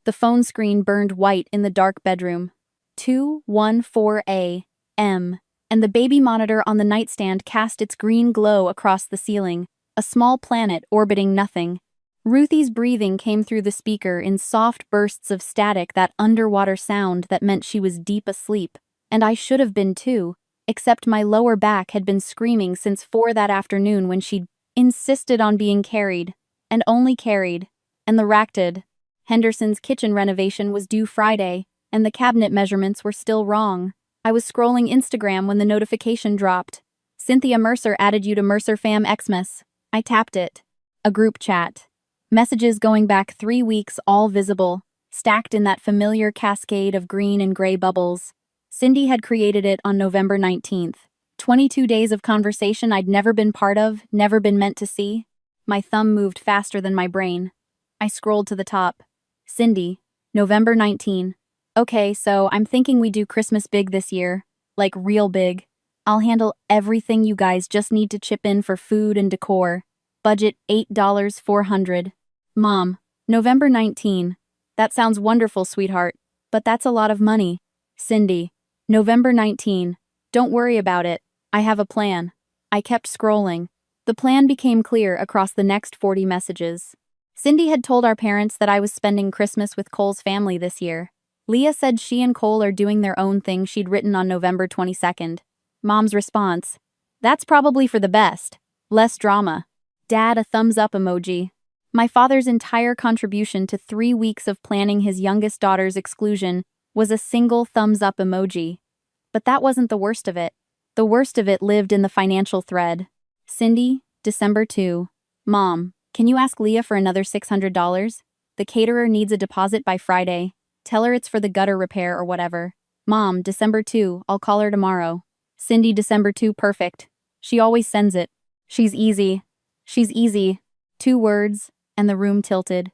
The phone screen burned white in the dark bedroom. 2:14 a.m. And the baby monitor on the nightstand cast its green glow across the ceiling, a small planet orbiting nothing. Ruthie's breathing came through the speaker in soft bursts of static, that underwater sound that meant she was deep asleep. And I should have been too, except my lower back had been screaming since 4 that afternoon when she'd insisted on being carried, and only carried, and the rack did. Henderson's kitchen renovation was due Friday, and the cabinet measurements were still wrong. I was scrolling Instagram when the notification dropped. Cynthia Mercer added you to Mercer Fam Xmas. I tapped it. A group chat. Messages going back 3 weeks, all visible, stacked in that familiar cascade of green and gray bubbles. Cindy had created it on November 19th. 22 days of conversation I'd never been part of, never been meant to see. My thumb moved faster than my brain. I scrolled to the top. Cindy, November 19. Okay, so I'm thinking we do Christmas big this year. Like real big. I'll handle everything, you guys just need to chip in for food and decor. Budget $8,400. Mom, November 19. That sounds wonderful, sweetheart. But that's a lot of money. Cindy, November 19. Don't worry about it. I have a plan. I kept scrolling. The plan became clear across the next 40 messages. Cindy had told our parents that I was spending Christmas with Cole's family this year. Leah said she and Cole are doing their own thing she'd written on November 22nd. Mom's response: that's probably for the best. Less drama. Dad, a thumbs up emoji. My father's entire contribution to 3 weeks of planning his youngest daughter's exclusion was a single thumbs up emoji. But that wasn't the worst of it. The worst of it lived in the financial thread. Cindy, December 2. Mom, can you ask Leah for another $600? The caterer needs a deposit by Friday. Tell her it's for the gutter repair or whatever. Mom, December 2, I'll call her tomorrow. Cindy, December 2, perfect. She always sends it. She's easy. She's easy. 2 words, and the room tilted.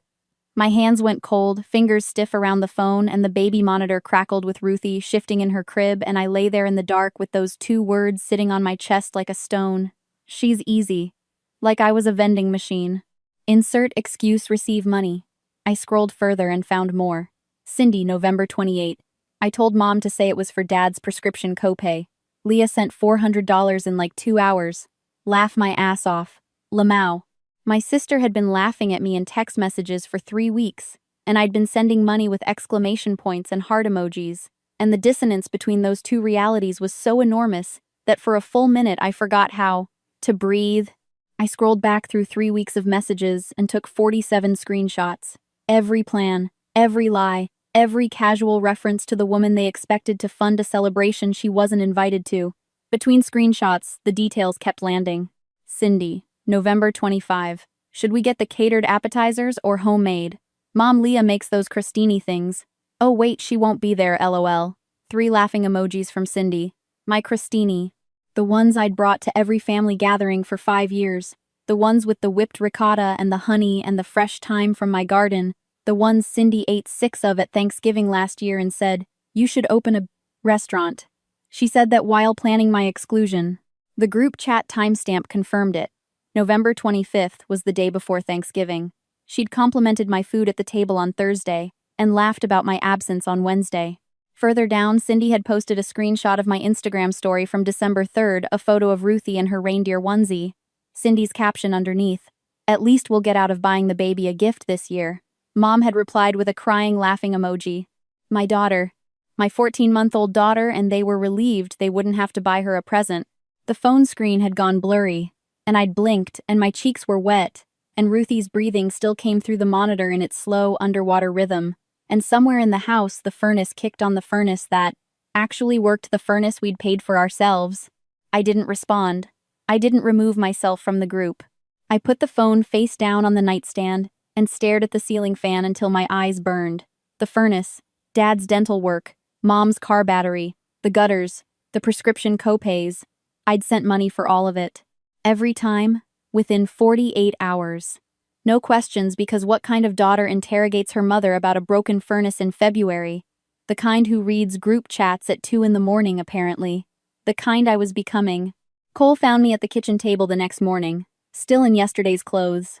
My hands went cold, fingers stiff around the phone, and the baby monitor crackled with Ruthie shifting in her crib, and I lay there in the dark with those 2 words sitting on my chest like a stone. She's easy. Like I was a vending machine. Insert excuse, receive money. I scrolled further and found more. Cindy, November 28. I told Mom to say it was for Dad's prescription copay. Leah sent $400 in like 2 hours. Laugh my ass off. Lamau. My sister had been laughing at me in text messages for 3 weeks, and I'd been sending money with exclamation points and heart emojis, and the dissonance between those 2 realities was so enormous that for a full minute I forgot how to breathe. I scrolled back through 3 weeks of messages and took 47 screenshots. Every plan, every lie, every casual reference to the woman they expected to fund a celebration she wasn't invited to. Between screenshots, the details kept landing. Cindy, November 25. Should we get the catered appetizers or homemade? Mom, Leah makes those crostini things. Oh wait, she won't be there, lol. 3 laughing emojis from Cindy. My crostini. The ones I'd brought to every family gathering for 5 years. The ones with the whipped ricotta and the honey and the fresh thyme from my garden. The ones Cindy ate 6 of at Thanksgiving last year and said, you should open a restaurant. She said that while planning my exclusion. The group chat timestamp confirmed it. November 25th was the day before Thanksgiving. She'd complimented my food at the table on Thursday and laughed about my absence on Wednesday. Further down, Cindy had posted a screenshot of my Instagram story from December 3rd, a photo of Ruthie in her reindeer onesie. Cindy's caption underneath: at least we'll get out of buying the baby a gift this year. Mom had replied with a crying, laughing emoji. My daughter. My 14-month-old daughter, and they were relieved they wouldn't have to buy her a present. The phone screen had gone blurry, and I'd blinked, and my cheeks were wet, and Ruthie's breathing still came through the monitor in its slow, underwater rhythm, and somewhere in the house the furnace kicked on the furnace that actually worked, the furnace we'd paid for ourselves. I didn't respond. I didn't remove myself from the group. I put the phone face down on the nightstand and stared at the ceiling fan until my eyes burned. The furnace, Dad's dental work, Mom's car battery, the gutters, the prescription copays. I'd sent money for all of it. Every time, within 48 hours. No questions, because what kind of daughter interrogates her mother about a broken furnace in February? The kind who reads group chats at 2 in the morning, apparently. The kind I was becoming. Cole found me at the kitchen table the next morning, still in yesterday's clothes.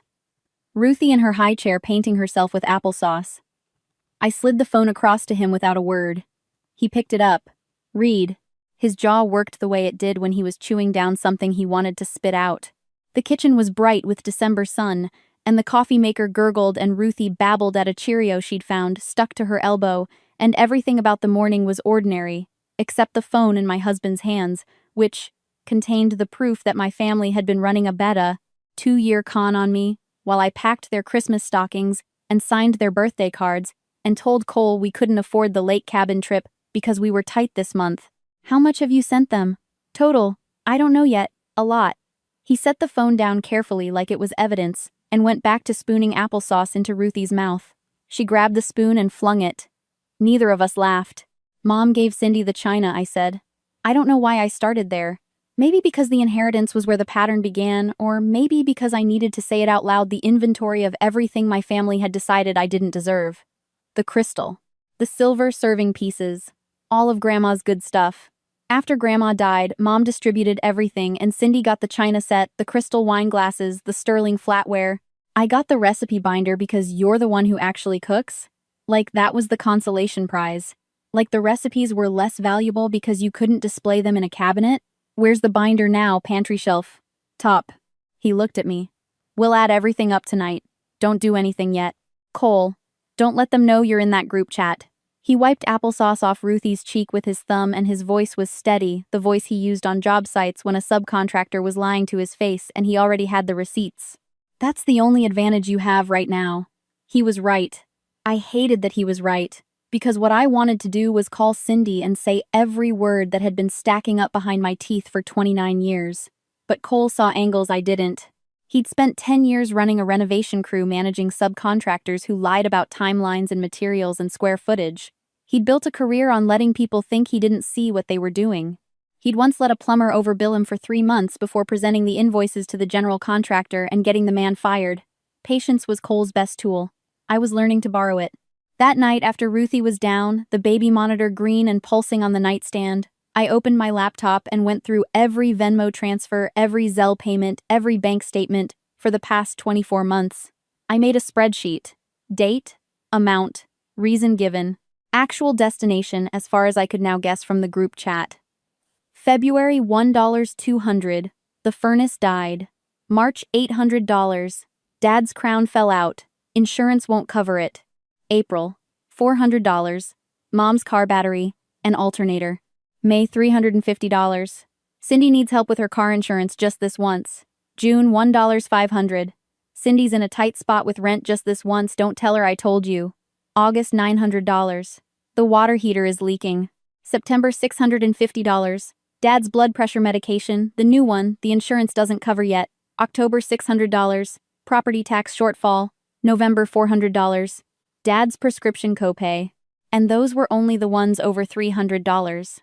Ruthie in her high chair painting herself with applesauce. I slid the phone across to him without a word. He picked it up. Read. His jaw worked the way it did when he was chewing down something he wanted to spit out. The kitchen was bright with December sun, and the coffee maker gurgled and Ruthie babbled at a Cheerio she'd found, stuck to her elbow, and everything about the morning was ordinary, except the phone in my husband's hands, which contained the proof that my family had been running a beta, 2-year con on me, while I packed their Christmas stockings and signed their birthday cards, and told Cole we couldn't afford the lake cabin trip because we were tight this month. How much have you sent them? Total. I don't know yet. A lot. He set the phone down carefully like it was evidence, and went back to spooning applesauce into Ruthie's mouth. She grabbed the spoon and flung it. Neither of us laughed. Mom gave Cindy the china, I said. I don't know why I started there. Maybe because the inheritance was where the pattern began, or maybe because I needed to say it out loud, the inventory of everything my family had decided I didn't deserve. The crystal. The silver serving pieces. All of Grandma's good stuff. After Grandma died, Mom distributed everything and Cindy got the china set, the crystal wine glasses, the sterling flatware. I got the recipe binder because you're the one who actually cooks. Like that was the consolation prize. Like the recipes were less valuable because you couldn't display them in a cabinet. Where's the binder now, pantry shelf? Top. He looked at me. We'll add everything up tonight. Don't do anything yet. Cole. Don't let them know you're in that group chat. He wiped applesauce off Ruthie's cheek with his thumb and his voice was steady, the voice he used on job sites when a subcontractor was lying to his face and he already had the receipts. That's the only advantage you have right now. He was right. I hated that he was right, because what I wanted to do was call Cindy and say every word that had been stacking up behind my teeth for 29 years. But Cole saw angles I didn't. He'd spent 10 years running a renovation crew managing subcontractors who lied about timelines and materials and square footage. He'd built a career on letting people think he didn't see what they were doing. He'd once let a plumber overbill him for 3 months before presenting the invoices to the general contractor and getting the man fired. Patience was Cole's best tool. I was learning to borrow it. That night, after Ruthie was down, the baby monitor green and pulsing on the nightstand, I opened my laptop and went through every Venmo transfer, every Zelle payment, every bank statement for the past 24 months. I made a spreadsheet. Date, amount, reason given, actual destination as far as I could now guess from the group chat. February $1.200. The furnace died. March $800. Dad's crown fell out. Insurance won't cover it. April $400. Mom's car battery, an alternator. May $350. Cindy needs help with her car insurance just this once. June $1.500. Cindy's in a tight spot with rent just this once, don't tell her I told you. August $900. The water heater is leaking. September $650. Dad's blood pressure medication, the new one, the insurance doesn't cover yet. October $600. Property tax shortfall. November $400. Dad's prescription copay. And those were only the ones over $300.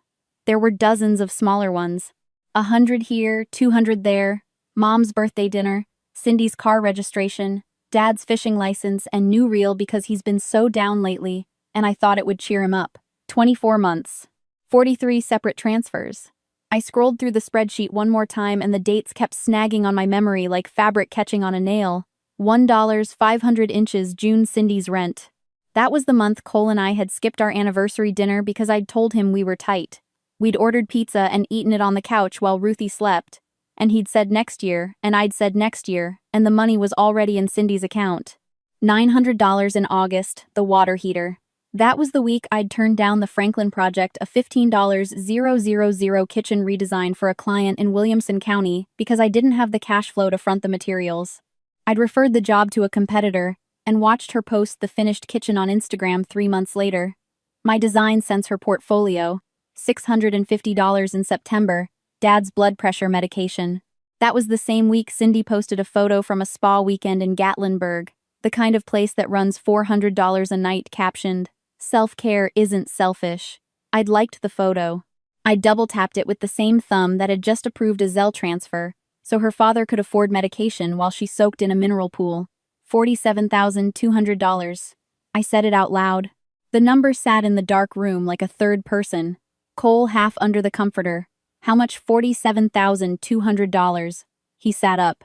There were dozens of smaller ones. 100 here, 200 there. Mom's birthday dinner, Cindy's car registration, Dad's fishing license, and new reel because he's been so down lately, and I thought it would cheer him up. 24 months. 43 separate transfers. I scrolled through the spreadsheet one more time and the dates kept snagging on my memory like fabric catching on a nail. $1 500 inches June Cindy's rent. That was the month Cole and I had skipped our anniversary dinner because I'd told him we were tight. We'd ordered pizza and eaten it on the couch while Ruthie slept, and he'd said next year, and I'd said next year, and the money was already in Cindy's account. $900 in August, the water heater. That was the week I'd turned down the Franklin project, a $15,000 kitchen redesign for a client in Williamson County because I didn't have the cash flow to front the materials. I'd referred the job to a competitor and watched her post the finished kitchen on Instagram 3 months later. My design sends her portfolio. $650 in September, Dad's blood pressure medication. That was the same week Cindy posted a photo from a spa weekend in Gatlinburg, the kind of place that runs $400 a night, captioned, "Self-care isn't selfish." I'd liked the photo. I double-tapped it with the same thumb that had just approved a Zelle transfer, so her father could afford medication while she soaked in a mineral pool. $47,200. I said it out loud. The number sat in the dark room like a third person. Cole half under the comforter. How much? $47,200. He sat up.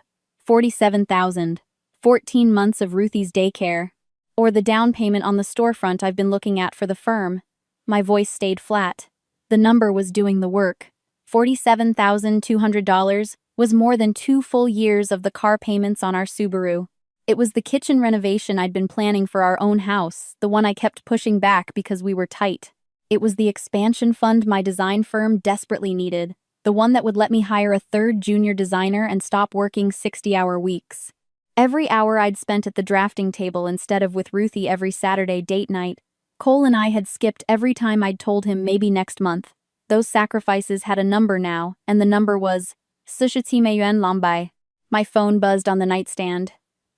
$47,000. 14 months of Ruthie's daycare. Or the down payment on the storefront I've been looking at for the firm. My voice stayed flat. The number was doing the work. $47,200 was more than 2 full years of the car payments on our Subaru. It was the kitchen renovation I'd been planning for our own house, the one I kept pushing back because we were tight. It was the expansion fund my design firm desperately needed, the one that would let me hire a third junior designer and stop working 60-hour weeks. Every hour I'd spent at the drafting table instead of with Ruthie every Saturday date night, Cole and I had skipped every time I'd told him maybe next month. Those sacrifices had a number now, and the number was Sushitime Yuan Lambai. My phone buzzed on the nightstand.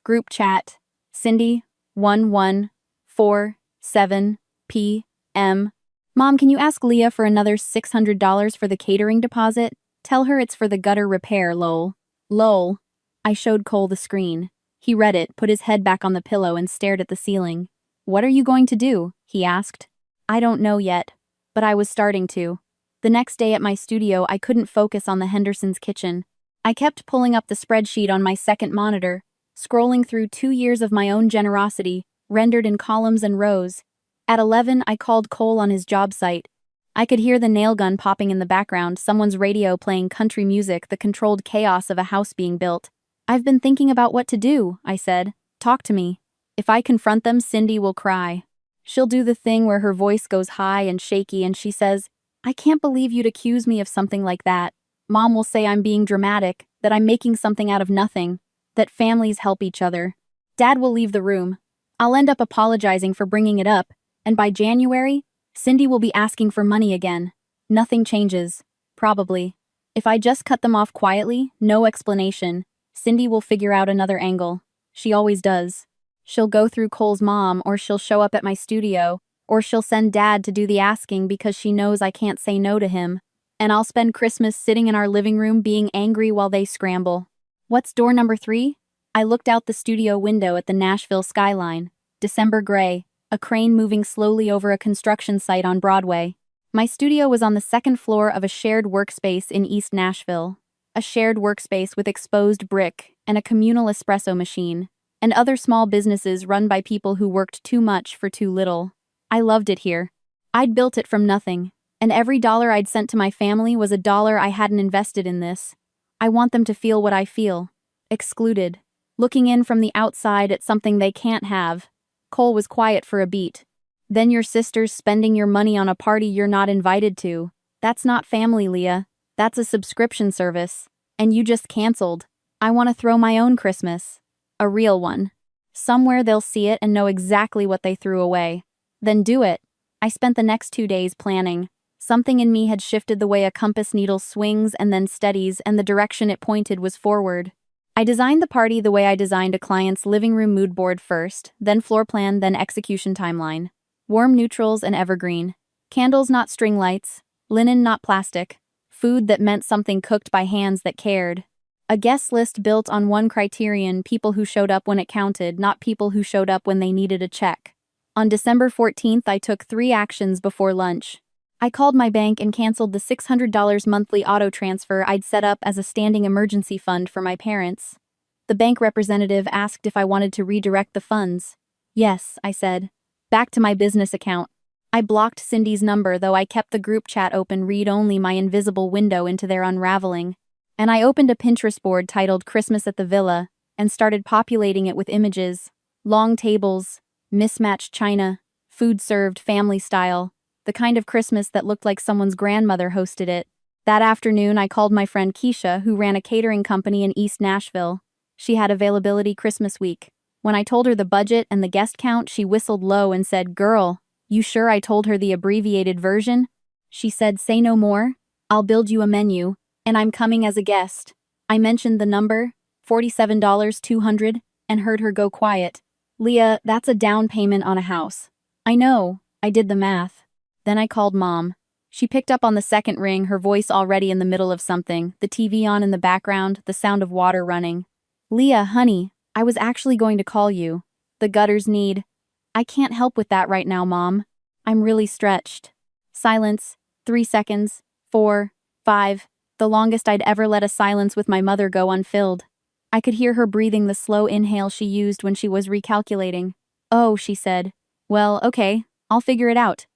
Group chat. Cindy, 1147 p.m. Mom, can you ask Leah for another $600 for the catering deposit? Tell her it's for the gutter repair, lol. Lol. I showed Cole the screen. He read it, put his head back on the pillow, and stared at the ceiling. What are you going to do? He asked. I don't know yet, but I was starting to. The next day at my studio, I couldn't focus on the Hendersons' kitchen. I kept pulling up the spreadsheet on my second monitor, scrolling through 2 years of my own generosity, rendered in columns and rows. At 11, I called Cole on his job site. I could hear the nail gun popping in the background, someone's radio playing country music, the controlled chaos of a house being built. I've been thinking about what to do, I said. Talk to me. If I confront them, Cindy will cry. She'll do the thing where her voice goes high and shaky and she says, I can't believe you'd accuse me of something like that. Mom will say I'm being dramatic, that I'm making something out of nothing, that families help each other. Dad will leave the room. I'll end up apologizing for bringing it up, and by January, Cindy will be asking for money again. Nothing changes. Probably. If I just cut them off quietly, no explanation, Cindy will figure out another angle. She always does. She'll go through Cole's mom, or she'll show up at my studio, or she'll send Dad to do the asking because she knows I can't say no to him. And I'll spend Christmas sitting in our living room being angry while they scramble. What's door number 3? I looked out the studio window at the Nashville skyline. December gray, a crane moving slowly over a construction site on Broadway. My studio was on the second floor of a shared workspace in East Nashville. A shared workspace with exposed brick and a communal espresso machine, and other small businesses run by people who worked too much for too little. I loved it here. I'd built it from nothing, and every dollar I'd sent to my family was a dollar I hadn't invested in this. I want them to feel what I feel. Excluded. Looking in from the outside at something they can't have. Cole was quiet for a beat. Then your sister's spending your money on a party you're not invited to. That's not family, Leah. That's a subscription service. And you just canceled. I want to throw my own Christmas. A real one. Somewhere they'll see it and know exactly what they threw away. Then do it. I spent the next 2 days planning. Something in me had shifted the way a compass needle swings and then steadies, and the direction it pointed was forward. I designed the party the way I designed a client's living room mood board first, then floor plan, then execution timeline. Warm neutrals and evergreen. Candles, not string lights. Linen, not plastic. Food that meant something cooked by hands that cared. A guest list built on one criterion: people who showed up when it counted, not people who showed up when they needed a check. On December 14th, I took 3 actions before lunch. I called my bank and canceled the $600 monthly auto transfer I'd set up as a standing emergency fund for my parents. The bank representative asked if I wanted to redirect the funds. Yes, I said. Back to my business account. I blocked Cindy's number, though I kept the group chat open, read-only, my invisible window into their unraveling. And I opened a Pinterest board titled Christmas at the Villa and started populating it with images. Long tables, mismatched china, food served family style, the kind of Christmas that looked like someone's grandmother hosted it. That afternoon, I called my friend Keisha, who ran a catering company in East Nashville. She had availability Christmas week. When I told her the budget and the guest count, she whistled low and said, "Girl, you sure I told her the abbreviated version?" She said, "Say no more. I'll build you a menu, and I'm coming as a guest." I mentioned the number, $47,200, and heard her go quiet. "Leah, that's a down payment on a house." "I know. I did the math." Then I called Mom. She picked up on the second ring, her voice already in the middle of something, the TV on in the background, the sound of water running. "Leah, honey, I was actually going to call you. The gutters need—" "I can't help with that right now, Mom. I'm really stretched." Silence. 3 seconds. 4. 5. The longest I'd ever let a silence with my mother go unfilled. I could hear her breathing the slow inhale she used when she was recalculating. Oh, she said. Well, okay, I'll figure it out.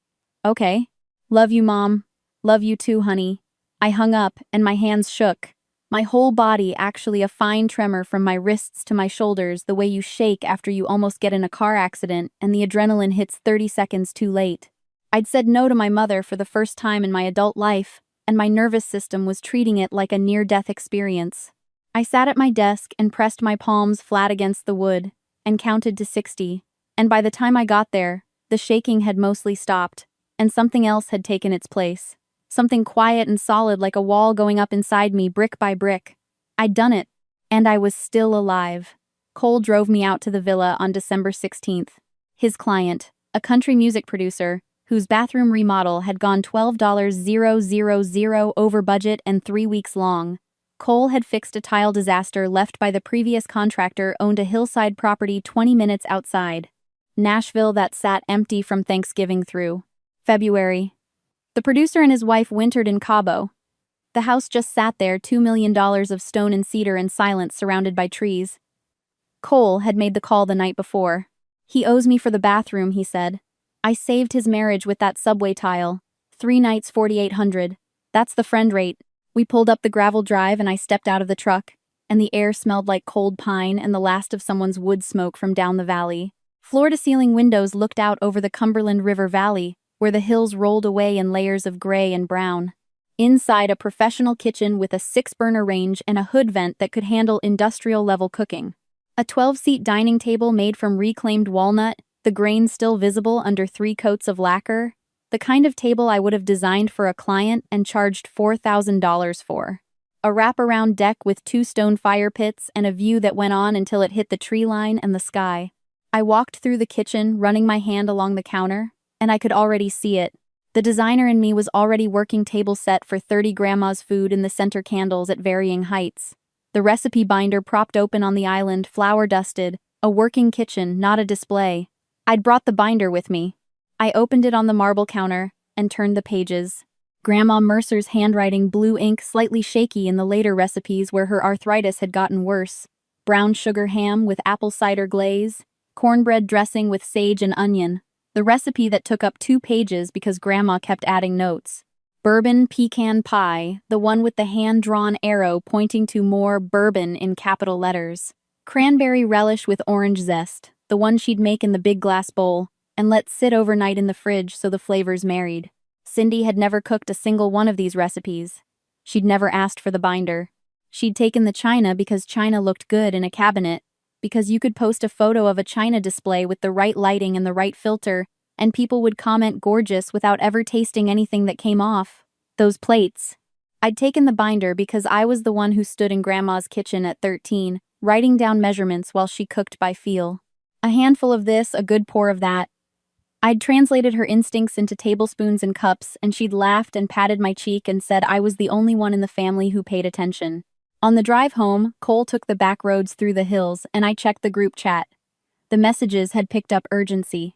Okay. Love you, Mom. Love you too, honey. I hung up, and my hands shook. My whole body actually a fine tremor from my wrists to my shoulders, the way you shake after you almost get in a car accident and the adrenaline hits 30 seconds too late. I'd said no to my mother for the first time in my adult life, and my nervous system was treating it like a near-death experience. I sat at my desk and pressed my palms flat against the wood, and counted to 60, and by the time I got there, the shaking had mostly stopped, and something else had taken its place. Something quiet and solid like a wall going up inside me brick by brick. I'd done it, and I was still alive. Cole drove me out to the villa on December 16th. His client, a country music producer, whose bathroom remodel had gone $12,000 over budget and 3 weeks long. Cole had fixed a tile disaster left by the previous contractor, owned a hillside property 20 minutes outside Nashville that sat empty from Thanksgiving through February. The producer and his wife wintered in Cabo. The house just sat there, $2 million of stone and cedar in silence surrounded by trees. Cole had made the call the night before. He owes me for the bathroom, he said. I saved his marriage with that subway tile. 3 nights, $4,800. That's the friend rate. We pulled up the gravel drive and I stepped out of the truck, and the air smelled like cold pine and the last of someone's wood smoke from down the valley. Floor-to-ceiling windows looked out over the Cumberland River Valley, where the hills rolled away in layers of gray and brown. Inside, a professional kitchen with a 6-burner range and a hood vent that could handle industrial-level cooking. A 12-seat dining table made from reclaimed walnut, the grain still visible under 3 coats of lacquer. The kind of table I would have designed for a client and charged $4,000 for. A wraparound deck with 2 stone fire pits and a view that went on until it hit the tree line and the sky. I walked through the kitchen, running my hand along the counter, and I could already see it. The designer in me was already working table set for 30 grandma's food in the center candles at varying heights. The recipe binder propped open on the island, flour dusted, a working kitchen, not a display. I'd brought the binder with me. I opened it on the marble counter and turned the pages. Grandma Mercer's handwriting, blue ink slightly shaky in the later recipes where her arthritis had gotten worse. Brown sugar ham with apple cider glaze, cornbread dressing with sage and onion. The recipe that took up 2 pages because Grandma kept adding notes. Bourbon pecan pie, the one with the hand-drawn arrow pointing to more bourbon in capital letters. Cranberry relish with orange zest, the one she'd make in the big glass bowl, and let sit overnight in the fridge so the flavors married. Cindy had never cooked a single one of these recipes. She'd never asked for the binder. She'd taken the china because china looked good in a cabinet, because you could post a photo of a china display with the right lighting and the right filter, and people would comment gorgeous without ever tasting anything that came off those plates. I'd taken the binder because I was the one who stood in Grandma's kitchen at 13, writing down measurements while she cooked by feel. A handful of this, a good pour of that. I'd translated her instincts into tablespoons and cups, and she'd laughed and patted my cheek and said I was the only one in the family who paid attention. On the drive home, Cole took the back roads through the hills, and I checked the group chat. The messages had picked up urgency.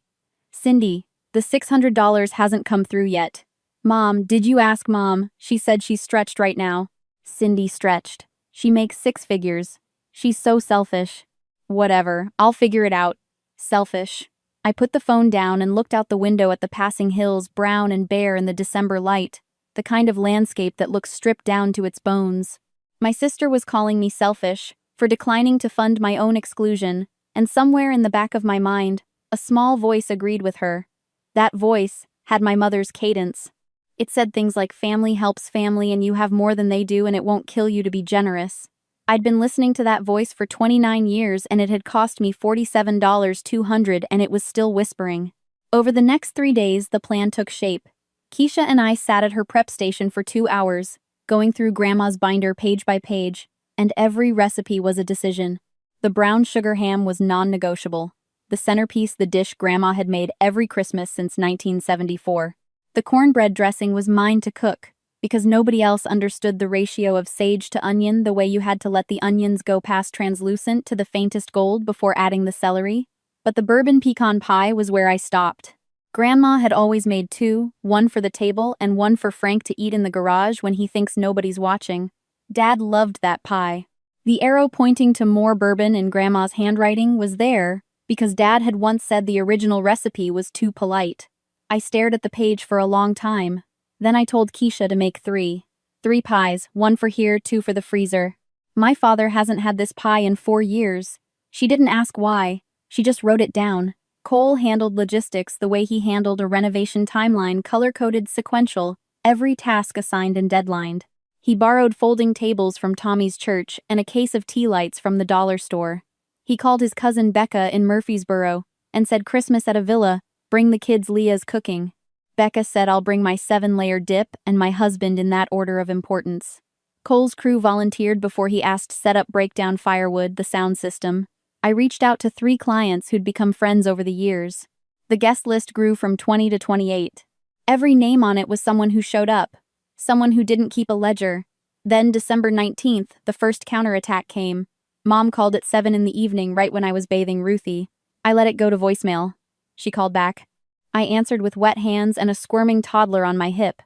Cindy, the $600 hasn't come through yet. Mom, did you ask Mom? She said she's stretched right now. Cindy stretched. She makes 6 figures. She's so selfish. Whatever, I'll figure it out. Selfish. I put the phone down and looked out the window at the passing hills, brown and bare in the December light, the kind of landscape that looks stripped down to its bones. My sister was calling me selfish for declining to fund my own exclusion, and somewhere in the back of my mind, a small voice agreed with her. That voice had my mother's cadence. It said things like family helps family and you have more than they do and it won't kill you to be generous. I'd been listening to that voice for 29 years and it had cost me $47,200 and it was still whispering. Over the next 3 days, the plan took shape. Keisha and I sat at her prep station for 2 hours, going through Grandma's binder page by page, and every recipe was a decision. The brown sugar ham was non-negotiable. The centerpiece, the dish Grandma had made every Christmas since 1974. The cornbread dressing was mine to cook, because nobody else understood the ratio of sage to onion the way you had to let the onions go past translucent to the faintest gold before adding the celery. But the bourbon pecan pie was where I stopped. Grandma had always made 2, one for the table and one for Frank to eat in the garage when he thinks nobody's watching. Dad loved that pie. The arrow pointing to more bourbon in Grandma's handwriting was there because Dad had once said the original recipe was too polite. I stared at the page for a long time. Then I told Keisha to make 3. 3 pies, 1 for here, 2 for the freezer. My father hasn't had this pie in 4 years. She didn't ask why. She just wrote it down. Cole handled logistics the way he handled a renovation timeline, color-coded, sequential, every task assigned and deadlined. He borrowed folding tables from Tommy's church and a case of tea lights from the dollar store. He called his cousin Becca in Murfreesboro and said Christmas at a villa, bring the kids Leah's cooking. Becca said I'll bring my 7-layer dip and my husband in that order of importance. Cole's crew volunteered before he asked set up breakdown firewood, the sound system. I reached out to 3 clients who'd become friends over the years. The guest list grew from 20 to 28. Every name on it was someone who showed up. Someone who didn't keep a ledger. Then December 19th, the first counterattack came. Mom called at 7 in the evening right when I was bathing Ruthie. I let it go to voicemail. She called back. I answered with wet hands and a squirming toddler on my hip.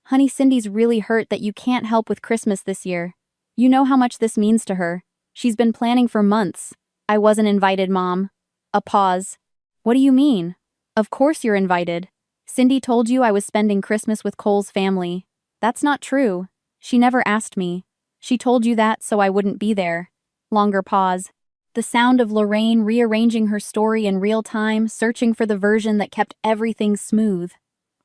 Honey, Cindy's really hurt that you can't help with Christmas this year. You know how much this means to her. She's been planning for months. I wasn't invited, Mom. A pause. What do you mean? Of course you're invited. Cindy told you I was spending Christmas with Cole's family. That's not true. She never asked me. She told you that so I wouldn't be there. Longer pause. The sound of Lorraine rearranging her story in real time, searching for the version that kept everything smooth.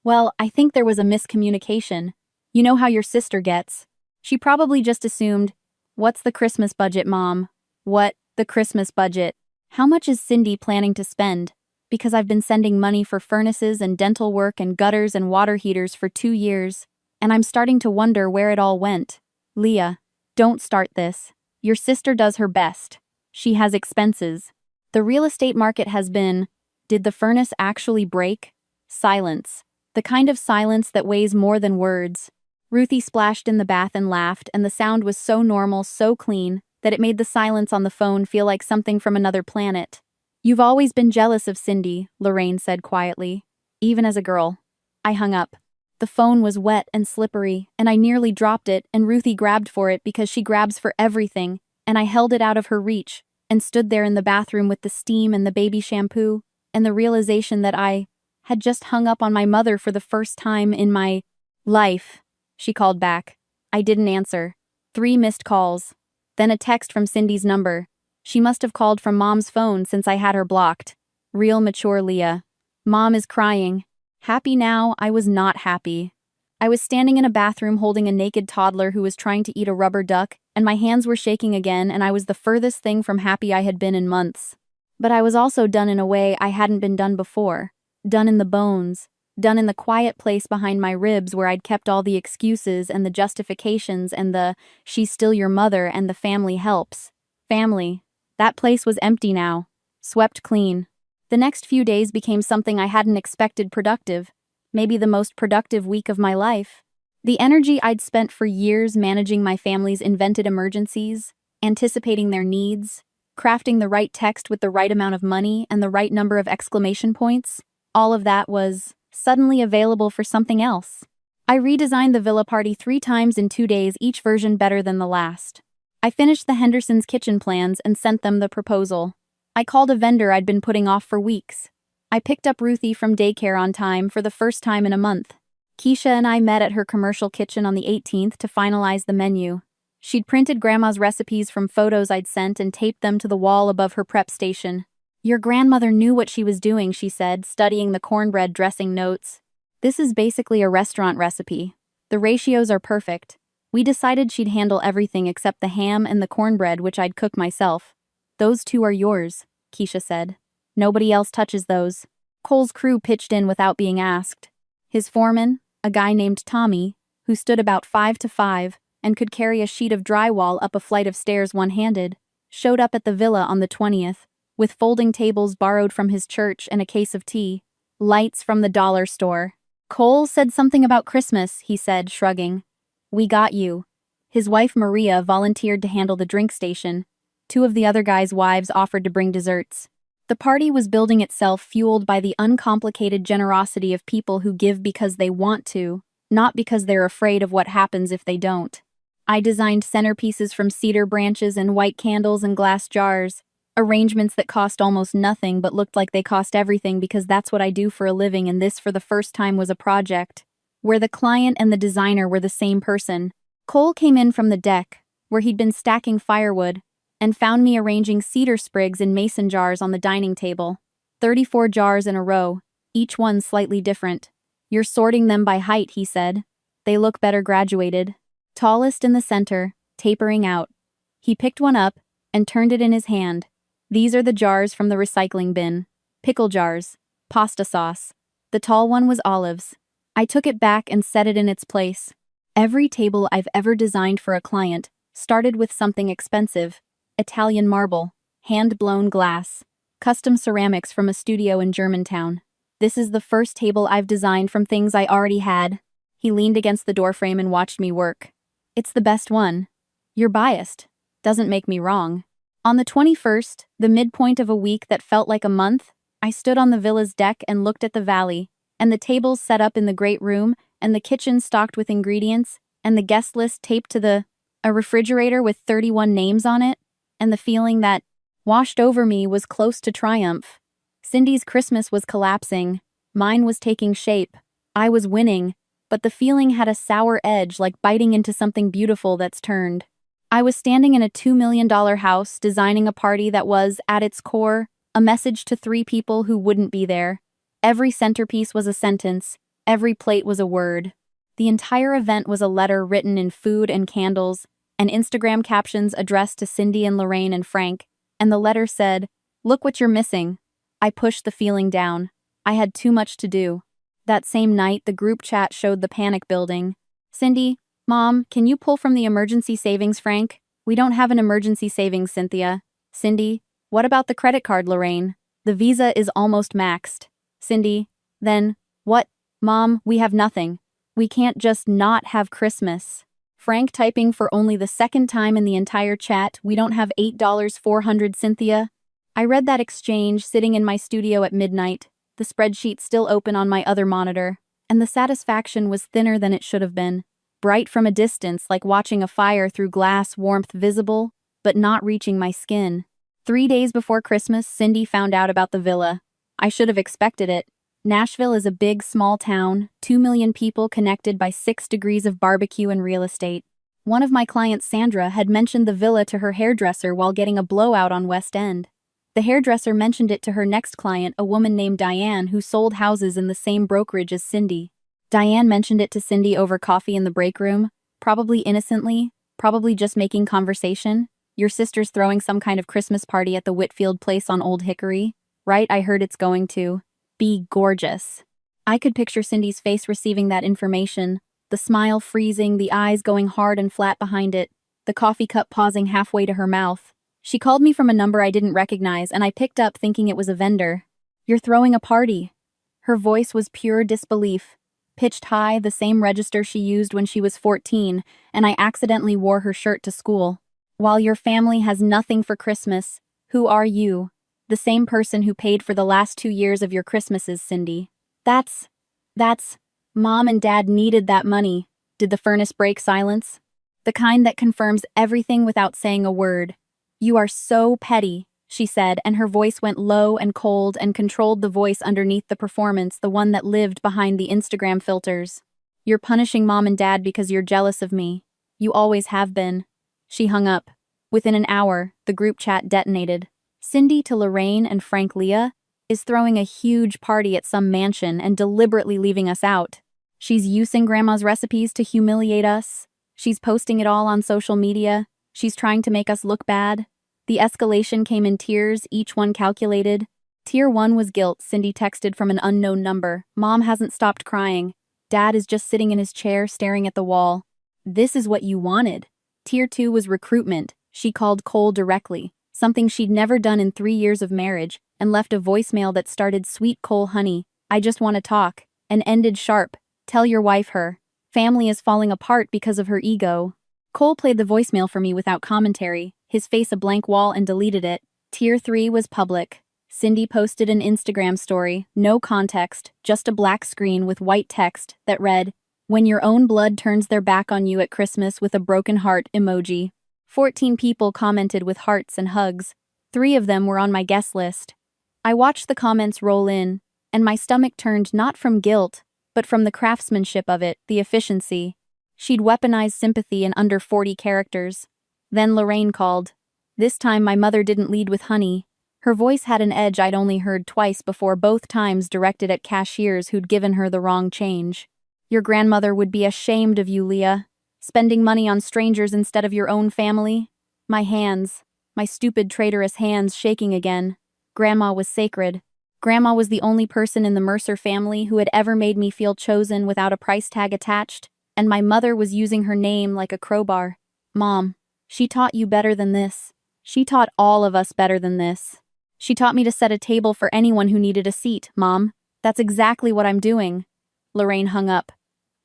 Well, I think there was a miscommunication. You know how your sister gets. She probably just assumed, what's the Christmas budget, Mom? What, the Christmas budget? How much is Cindy planning to spend? Because I've been sending money for furnaces and dental work and gutters and water heaters for 2 years, and I'm starting to wonder where it all went. Leah, don't start this. Your sister does her best. She has expenses. The real estate market has been, did the furnace actually break? Silence. The kind of silence that weighs more than words. Ruthie splashed in the bath and laughed, and the sound was so normal, so clean, that it made the silence on the phone feel like something from another planet. You've always been jealous of Cindy, Lorraine said quietly. Even as a girl. I hung up. The phone was wet and slippery, and I nearly dropped it, and Ruthie grabbed for it because she grabs for everything, and I held it out of her reach, and stood there in the bathroom with the steam and the baby shampoo, and the realization that I had just hung up on my mother for the first time in my life. She called back. I didn't answer. 3 missed calls. Then a text from Cindy's number. She must have called from Mom's phone since I had her blocked. Real mature Leah. Mom is crying. Happy now, I was not happy. I was standing in a bathroom holding a naked toddler who was trying to eat a rubber duck, and my hands were shaking again, and I was the furthest thing from happy I had been in months. But I was also done in a way I hadn't been done before. Done in the bones. Done in the quiet place behind my ribs where I'd kept all the excuses and the justifications and the she's still your mother and the family helps. Family. That place was empty now. Swept clean. The next few days became something I hadn't expected productive. Maybe the most productive week of my life. The energy I'd spent for years managing my family's invented emergencies, anticipating their needs, crafting the right text with the right amount of money and the right number of exclamation points, all of that was suddenly available for something else. I redesigned the villa party 3 times in 2 days, each version better than the last. I finished the Hendersons' kitchen plans and sent them the proposal. I called a vendor I'd been putting off for weeks. I picked up Ruthie from daycare on time for the first time in a month. Keisha and I met at her commercial kitchen on the 18th to finalize the menu. She'd printed Grandma's recipes from photos I'd sent and taped them to the wall above her prep station. Your grandmother knew what she was doing, she said, studying the cornbread dressing notes. This is basically a restaurant recipe. The ratios are perfect. We decided she'd handle everything except the ham and the cornbread, which I'd cook myself. Those 2 are yours, Keisha said. Nobody else touches those. Cole's crew pitched in without being asked. His foreman, a guy named Tommy, who stood about 5 to 5 and could carry a sheet of drywall up a flight of stairs one-handed, showed up at the villa on the 20th, with folding tables borrowed from his church and a case of tea, lights from the dollar store. Cole said something about Christmas, he said, shrugging. We got you. His wife Maria volunteered to handle the drink station. 2 of the other guys' wives offered to bring desserts. The party was building itself, fueled by the uncomplicated generosity of people who give because they want to, not because they're afraid of what happens if they don't. I designed centerpieces from cedar branches and white candles and glass jars. Arrangements that cost almost nothing but looked like they cost everything because that's what I do for a living, and this for the first time was a project where the client and the designer were the same person. Cole came in from the deck, where he'd been stacking firewood, and found me arranging cedar sprigs in mason jars on the dining table. 34 jars in a row, each one slightly different. You're sorting them by height, he said. They look better graduated. Tallest in the center, tapering out. He picked one up and turned it in his hand. These are the jars from the recycling bin. Pickle jars. Pasta sauce. The tall one was olives. I took it back and set it in its place. Every table I've ever designed for a client started with something expensive. Italian marble, hand-blown glass, custom ceramics from a studio in Germantown. This is the first table I've designed from things I already had. He leaned against the doorframe and watched me work. It's the best one. You're biased. Doesn't make me wrong. On the 21st, the midpoint of a week that felt like a month, I stood on the villa's deck and looked at the valley, and the tables set up in the great room, and the kitchen stocked with ingredients, and the guest list taped to a refrigerator with 31 names on it, and the feeling that washed over me was close to triumph. Cindy's Christmas was collapsing. Mine was taking shape. I was winning, but the feeling had a sour edge, like biting into something beautiful that's turned. I was standing in a $2 million house designing a party that was, at its core, a message to 3 people who wouldn't be there. Every centerpiece was a sentence. Every plate was a word. The entire event was a letter written in food and candles, and Instagram captions addressed to Cindy and Lorraine and Frank, and the letter said, "Look what you're missing." I pushed the feeling down. I had too much to do. That same night, the group chat showed the panic building. "Cindy, Mom, can you pull from the emergency savings, Frank?" "We don't have an emergency savings, Cynthia." "Cindy, what about the credit card, Lorraine?" "The Visa is almost maxed." "Cindy, then, what?" "Mom, we have nothing. We can't just not have Christmas." Frank typing for only the second time in the entire chat, "We don't have $8,400, Cynthia." I read that exchange sitting in my studio at midnight, the spreadsheet still open on my other monitor, and the satisfaction was thinner than it should have been. Bright from a distance, like watching a fire through glass, warmth visible, but not reaching my skin. 3 days before Christmas, Cindy found out about the villa. I should have expected it. Nashville is a big, small town, 2 million people connected by 6 degrees of barbecue and real estate. One of my clients, Sandra, had mentioned the villa to her hairdresser while getting a blowout on West End. The hairdresser mentioned it to her next client, a woman named Diane, who sold houses in the same brokerage as Cindy. Diane mentioned it to Cindy over coffee in the break room, probably innocently, probably just making conversation. "Your sister's throwing some kind of Christmas party at the Whitfield place on Old Hickory, right? I heard it's going to be gorgeous." I could picture Cindy's face receiving that information, the smile freezing, the eyes going hard and flat behind it, the coffee cup pausing halfway to her mouth. She called me from a number I didn't recognize, and I picked up thinking it was a vendor. "You're throwing a party." Her voice was pure disbelief, pitched high, the same register she used when she was 14, and I accidentally wore her shirt to school. "While your family has nothing for Christmas, who are you?" "The same person who paid for the last 2 years of your Christmases, Cindy." That's, Mom and Dad needed that money." Did the furnace break silence? "The kind that confirms everything without saying a word." "You are so petty," she said, and her voice went low and cold and controlled the voice underneath the performance, the one that lived behind the Instagram filters. "You're punishing Mom and Dad because you're jealous of me. You always have been." She hung up. Within an hour, the group chat detonated. "Cindy to Lorraine and Frank Leah is throwing a huge party at some mansion and deliberately leaving us out. She's using Grandma's recipes to humiliate us. She's posting it all on social media. She's trying to make us look bad." The escalation came in tiers, each one calculated. Tier 1 was guilt, Cindy texted from an unknown number. "Mom hasn't stopped crying. Dad is just sitting in his chair staring at the wall. This is what you wanted." Tier 2 was recruitment. She called Cole directly, something she'd never done in 3 years of marriage, and left a voicemail that started, "Sweet Cole honey, I just want to talk," and ended sharp, "Tell your wife her family is falling apart because of her ego." Cole played the voicemail for me without commentary, his face a blank wall, and deleted it. Tier 3 was public. Cindy posted an Instagram story, no context, just a black screen with white text that read, "When your own blood turns their back on you at Christmas," with a broken heart emoji. 14 people commented with hearts and hugs. 3 of them were on my guest list. I watched the comments roll in, and my stomach turned not from guilt, but from the craftsmanship of it, the efficiency. She'd weaponized sympathy in under 40 characters. Then Lorraine called. This time my mother didn't lead with honey. Her voice had an edge I'd only heard twice before, both times directed at cashiers who'd given her the wrong change. Your grandmother would be ashamed of you, Leah. Spending money on strangers instead of your own family. My hands, my stupid traitorous hands shaking again. Grandma was sacred. Grandma was the only person in the Mercer family who had ever made me feel chosen without a price tag attached, and my mother was using her name like a crowbar. Mom, she taught you better than this. She taught all of us better than this. She taught me to set a table for anyone who needed a seat, Mom. That's exactly what I'm doing. Lorraine hung up.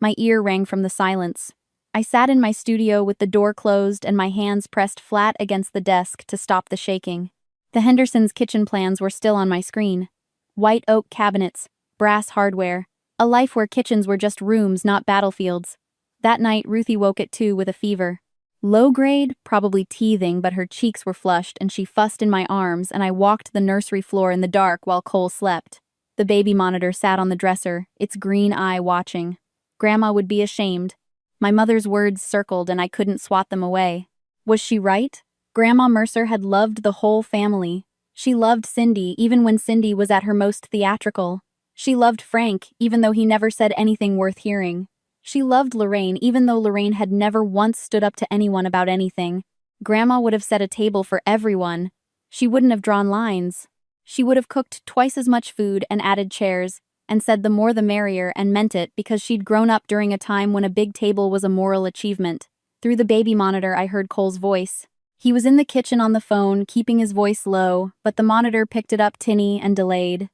My ear rang from the silence. I sat in my studio with the door closed and my hands pressed flat against the desk to stop the shaking. The Hendersons' kitchen plans were still on my screen. White oak cabinets, brass hardware, a life where kitchens were just rooms, not battlefields. That night, Ruthie woke at 2 with a fever. Low grade, probably teething, but her cheeks were flushed and she fussed in my arms, and I walked the nursery floor in the dark while Cole slept. The baby monitor sat on the dresser, its green eye watching. Grandma would be ashamed. My mother's words circled and I couldn't swat them away. Was she right? Grandma Mercer had loved the whole family. She loved Cindy even when Cindy was at her most theatrical. She loved Frank even though he never said anything worth hearing. She loved Lorraine even though Lorraine had never once stood up to anyone about anything. Grandma would have set a table for everyone. She wouldn't have drawn lines. She would have cooked twice as much food and added chairs, and said the more the merrier, and meant it because she'd grown up during a time when a big table was a moral achievement. Through the baby monitor I heard Cole's voice. He was in the kitchen on the phone, keeping his voice low, but the monitor picked it up tinny and delayed.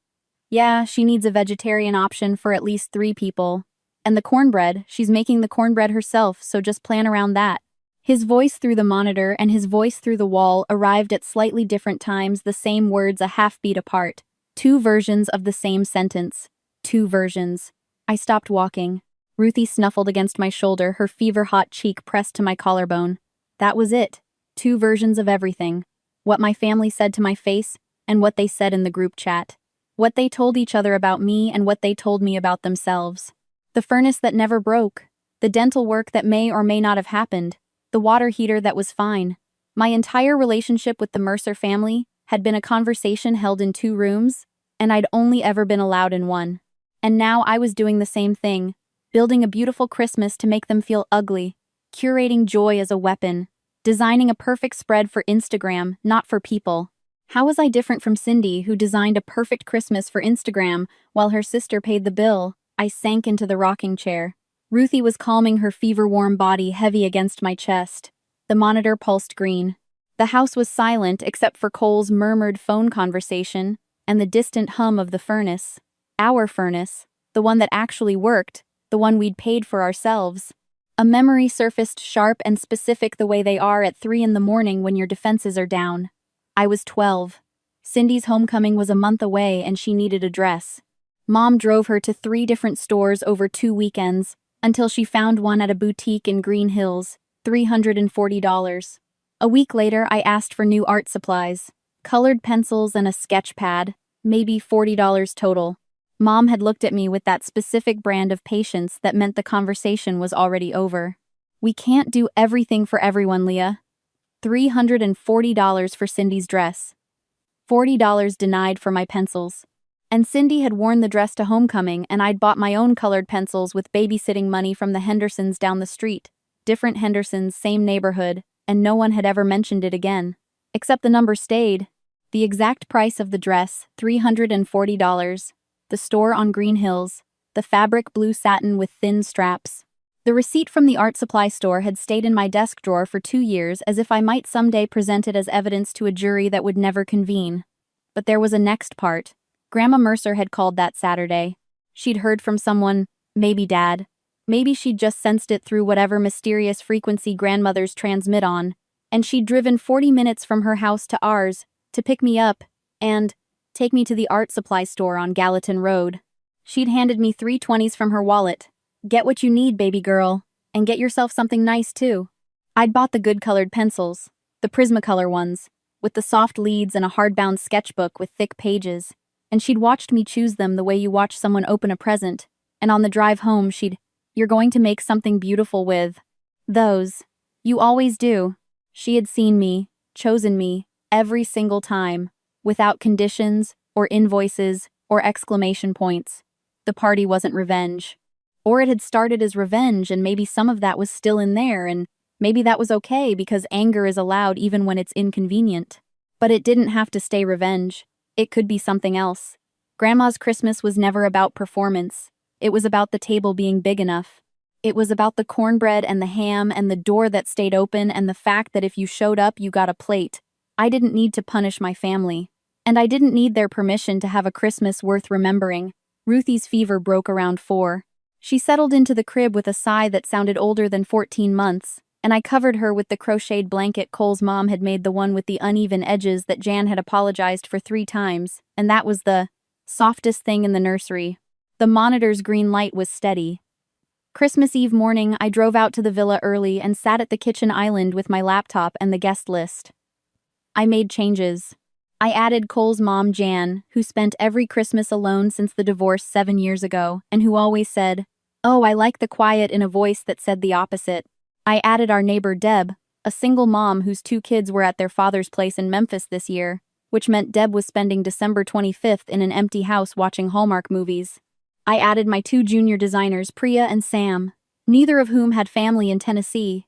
Yeah, she needs a vegetarian option for at least 3 people. And the cornbread, she's making the cornbread herself, so just plan around that. His voice through the monitor and his voice through the wall arrived at slightly different times, the same words a half-beat apart. 2 versions of the same sentence. 2 versions. I stopped walking. Ruthie snuffled against my shoulder, her fever-hot cheek pressed to my collarbone. That was it. 2 versions of everything. What my family said to my face, and what they said in the group chat. What they told each other about me and what they told me about themselves. The furnace that never broke. The dental work that may or may not have happened. The water heater that was fine. My entire relationship with the Mercer family had been a conversation held in 2 rooms, and I'd only ever been allowed in 1. And now I was doing the same thing, building a beautiful Christmas to make them feel ugly, curating joy as a weapon, designing a perfect spread for Instagram, not for people. How was I different from Cindy, who designed a perfect Christmas for Instagram while her sister paid the bill? I sank into the rocking chair. Ruthie was calming her fever-warm body heavy against my chest. The monitor pulsed green. The house was silent except for Cole's murmured phone conversation and the distant hum of the furnace. Our furnace, the one that actually worked, the one we'd paid for ourselves. A memory surfaced sharp and specific the way they are at 3 in the morning when your defenses are down. I was 12. Cindy's homecoming was a month away and she needed a dress. Mom drove her to 3 different stores over 2 weekends until she found one at a boutique in Green Hills, $340. A week later, I asked for new art supplies, colored pencils and a sketch pad, maybe $40 total. Mom had looked at me with that specific brand of patience that meant the conversation was already over. We can't do everything for everyone, Leah. $340 for Cindy's dress. $40 denied for my pencils. And Cindy had worn the dress to homecoming, and I'd bought my own colored pencils with babysitting money from the Hendersons down the street. Different Hendersons, same neighborhood, and no one had ever mentioned it again. Except the number stayed. The exact price of the dress, $340. The store on Green Hills. The fabric blue satin with thin straps. The receipt from the art supply store had stayed in my desk drawer for 2 years, as if I might someday present it as evidence to a jury that would never convene. But there was a next part. Grandma Mercer had called that Saturday. She'd heard from someone, maybe Dad. Maybe she'd just sensed it through whatever mysterious frequency grandmothers transmit on, and she'd driven 40 minutes from her house to ours to pick me up and take me to the art supply store on Gallatin Road. She'd handed me 3 20s from her wallet. Get what you need, baby girl, and get yourself something nice too. I'd bought the good colored pencils, the Prismacolor ones, with the soft leads and a hardbound sketchbook with thick pages. And she'd watched me choose them the way you watch someone open a present, and on the drive home "You're going to make something beautiful with those. You always do." She had seen me, chosen me, every single time, without conditions, or invoices, or exclamation points. The party wasn't revenge. Or it had started as revenge, and maybe some of that was still in there, and maybe that was okay because anger is allowed even when it's inconvenient. But it didn't have to stay revenge. It could be something else. Grandma's Christmas was never about performance. It was about the table being big enough. It was about the cornbread and the ham and the door that stayed open and the fact that if you showed up, you got a plate. I didn't need to punish my family. And I didn't need their permission to have a Christmas worth remembering. Ruthie's fever broke around 4. She settled into the crib with a sigh that sounded older than 14 months, and I covered her with the crocheted blanket Cole's mom had made, the one with the uneven edges that Jan had apologized for 3 times, and that was the softest thing in the nursery. The monitor's green light was steady. Christmas Eve morning, I drove out to the villa early and sat at the kitchen island with my laptop and the guest list. I made changes. I added Cole's mom, Jan, who spent every Christmas alone since the divorce 7 years ago, and who always said, "Oh, I like the quiet," in a voice that said the opposite. I added our neighbor Deb, a single mom whose 2 kids were at their father's place in Memphis this year, which meant Deb was spending December 25th in an empty house watching Hallmark movies. I added my 2 junior designers, Priya and Sam, neither of whom had family in Tennessee.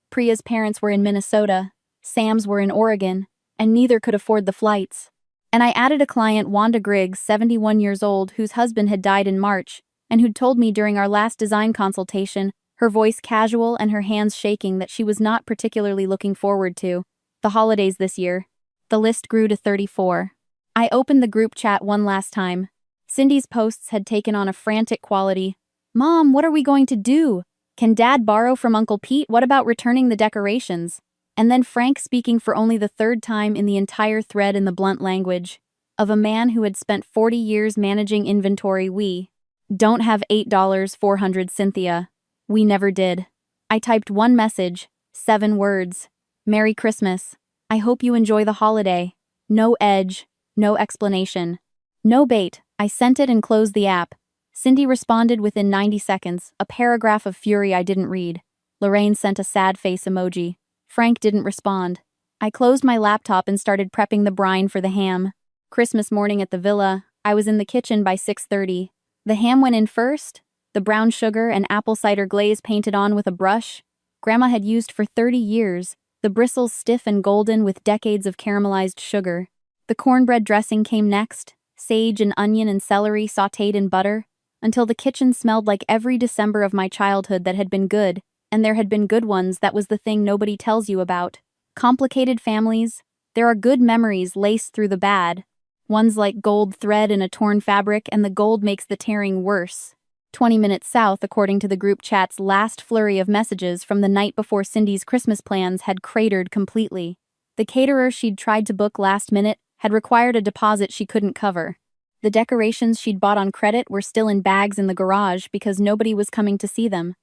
Priya's parents were in Minnesota, Sam's were in Oregon, and neither could afford the flights. And I added a client, Wanda Griggs, 71 years old, whose husband had died in March, and who'd told me during our last design consultation, her voice casual and her hands shaking, that she was not particularly looking forward to the holidays this year. The list grew to 34. I opened the group chat one last time. Cindy's posts had taken on a frantic quality. "Mom, what are we going to do? Can Dad borrow from Uncle Pete? What about returning the decorations?" And then Frank speaking for only the 3rd time in the entire thread in the blunt language of a man who had spent 40 years managing inventory. "We don't have $8,400, Cynthia. We never did." I typed one message, 7 words. "Merry Christmas. I hope you enjoy the holiday." No edge, no explanation. No bait. I sent it and closed the app. Cindy responded within 90 seconds, a paragraph of fury I didn't read. Lorraine sent a sad face emoji. Frank didn't respond. I closed my laptop and started prepping the brine for the ham. Christmas morning at the villa, I was in the kitchen by 6:30. The ham went in first, the brown sugar and apple cider glaze painted on with a brush Grandma had used for 30 years, the bristles stiff and golden with decades of caramelized sugar. The cornbread dressing came next, sage and onion and celery sautéed in butter, until the kitchen smelled like every December of my childhood that had been good, and there had been good ones. That was the thing nobody tells you about. Complicated families, there are good memories laced through the bad. Ones like gold thread in a torn fabric, and the gold makes the tearing worse. 20 minutes south, according to the group chat's last flurry of messages from the night before Cindy's Christmas plans had cratered completely. The caterer she'd tried to book last minute had required a deposit she couldn't cover. The decorations she'd bought on credit were still in bags in the garage because nobody was coming to see them.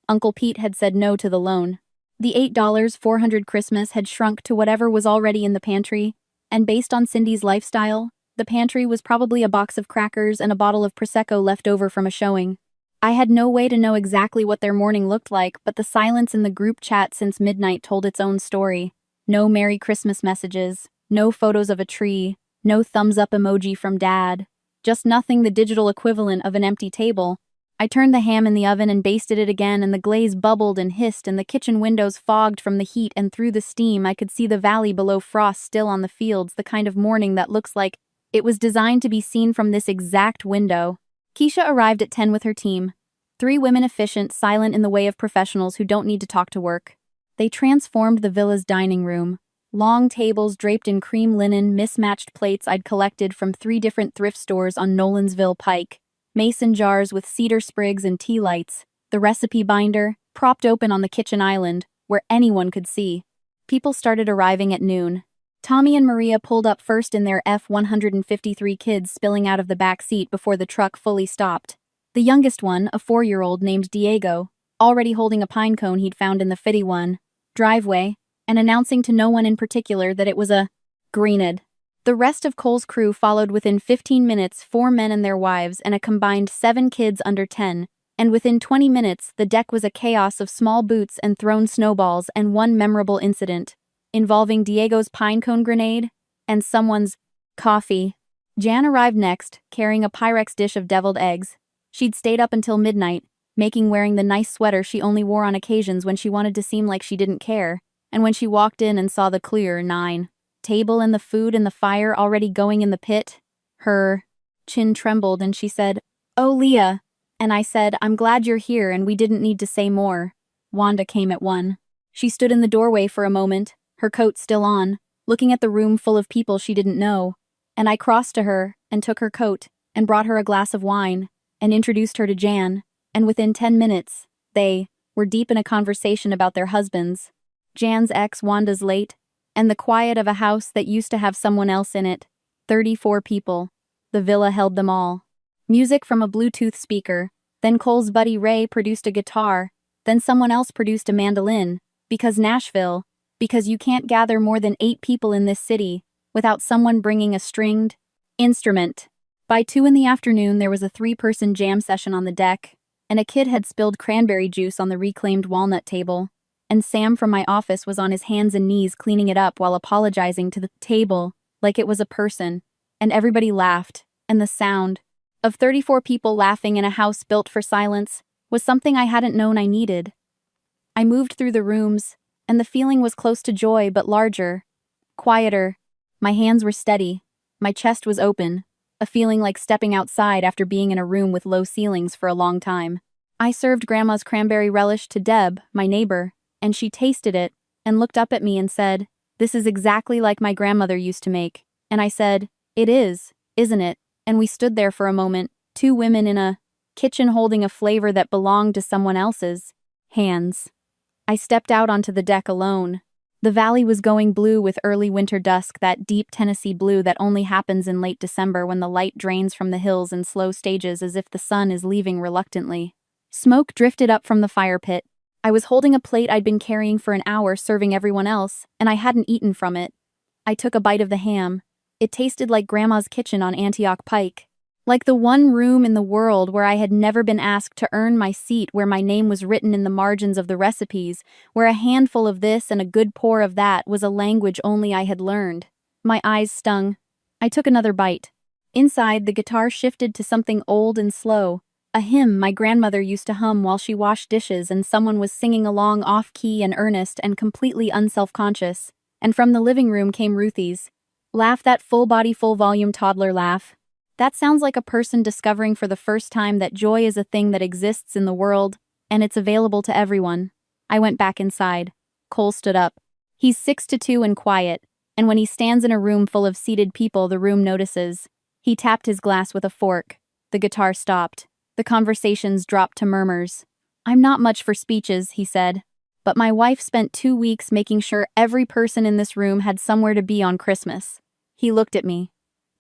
Uncle Pete had said no to the loan. The $8,400 Christmas had shrunk to whatever was already in the pantry, and based on Cindy's lifestyle, the pantry was probably a box of crackers and a bottle of Prosecco left over from a showing. I had no way to know exactly what their morning looked like, but the silence in the group chat since midnight told its own story. No Merry Christmas messages, no photos of a tree, no thumbs-up emoji from Dad. Just nothing, the digital equivalent of an empty table. I turned the ham in the oven and basted it again, and the glaze bubbled and hissed, and the kitchen windows fogged from the heat, and through the steam I could see the valley below frost still on the fields, the kind of morning that looks like it was designed to be seen from this exact window. Keisha arrived at 10 with her team. 3 women, efficient, silent, in the way of professionals who don't need to talk to work. They transformed the villa's dining room. Long tables draped in cream linen, mismatched plates I'd collected from 3 different thrift stores on Nolansville Pike. Mason jars with cedar sprigs and tea lights. The recipe binder, propped open on the kitchen island, where anyone could see. People started arriving at noon. Tommy and Maria pulled up first in their F-153 kids spilling out of the back seat before the truck fully stopped. The youngest one, a 4-year-old named Diego, already holding a pine cone he'd found in the 51 driveway, and announcing to no one in particular that it was a Greened. The rest of Cole's crew followed within 15 minutes, 4 men and their wives and a combined 7 kids under 10, and within 20 minutes the deck was a chaos of small boots and thrown snowballs and one memorable incident, involving Diego's pinecone grenade and someone's coffee. Jan arrived next, carrying a Pyrex dish of deviled eggs. She'd stayed up until midnight, making wearing the nice sweater she only wore on occasions when she wanted to seem like she didn't care, and when she walked in and saw the clear 9 table and the food and the fire already going in the pit, her chin trembled and she said, "Oh, Leah." And I said, "I'm glad you're here," and we didn't need to say more. Wanda came at 1. She stood in the doorway for a moment, her coat still on, looking at the room full of people she didn't know, and I crossed to her and took her coat and brought her a glass of wine and introduced her to Jan, and within 10 minutes, they were deep in a conversation about their husbands, Jan's ex, Wanda's late, and the quiet of a house that used to have someone else in it. 34 people. The villa held them all. Music from a Bluetooth speaker, then Cole's buddy Ray produced a guitar, then someone else produced a mandolin, because Nashville, because you can't gather more than 8 people in this city without someone bringing a stringed instrument. By 2 in the afternoon there was a 3-person jam session on the deck, and a kid had spilled cranberry juice on the reclaimed walnut table, and Sam from my office was on his hands and knees cleaning it up while apologizing to the table like it was a person, and everybody laughed, and the sound of 34 people laughing in a house built for silence was something I hadn't known I needed. I moved through the rooms, and the feeling was close to joy but larger, quieter. My hands were steady, my chest was open, a feeling like stepping outside after being in a room with low ceilings for a long time. I served Grandma's cranberry relish to Deb, my neighbor, and she tasted it and looked up at me and said, "This is exactly like my grandmother used to make." And I said, "It is, isn't it?" And we stood there for a moment, 2 women in a kitchen holding a flavor that belonged to someone else's hands. I stepped out onto the deck alone. The valley was going blue with early winter dusk, that deep Tennessee blue that only happens in late December when the light drains from the hills in slow stages as if the sun is leaving reluctantly. Smoke drifted up from the fire pit. I was holding a plate I'd been carrying for an hour serving everyone else, and I hadn't eaten from it. I took a bite of the ham. It tasted like Grandma's kitchen on Antioch Pike. Like the one room in the world where I had never been asked to earn my seat, where my name was written in the margins of the recipes, where a handful of this and a good pour of that was a language only I had learned. My eyes stung. I took another bite. Inside, the guitar shifted to something old and slow, a hymn my grandmother used to hum while she washed dishes, and someone was singing along off-key and earnest and completely unself-conscious. And from the living room came Ruthie's laugh, that full-body, full-volume toddler laugh. That sounds like a person discovering for the first time that joy is a thing that exists in the world, and it's available to everyone. I went back inside. Cole stood up. He's 6'2" and quiet, and when he stands in a room full of seated people, the room notices. He tapped his glass with a fork. The guitar stopped. The conversations dropped to murmurs. "I'm not much for speeches," he said, "but my wife spent 2 weeks making sure every person in this room had somewhere to be on Christmas." He looked at me.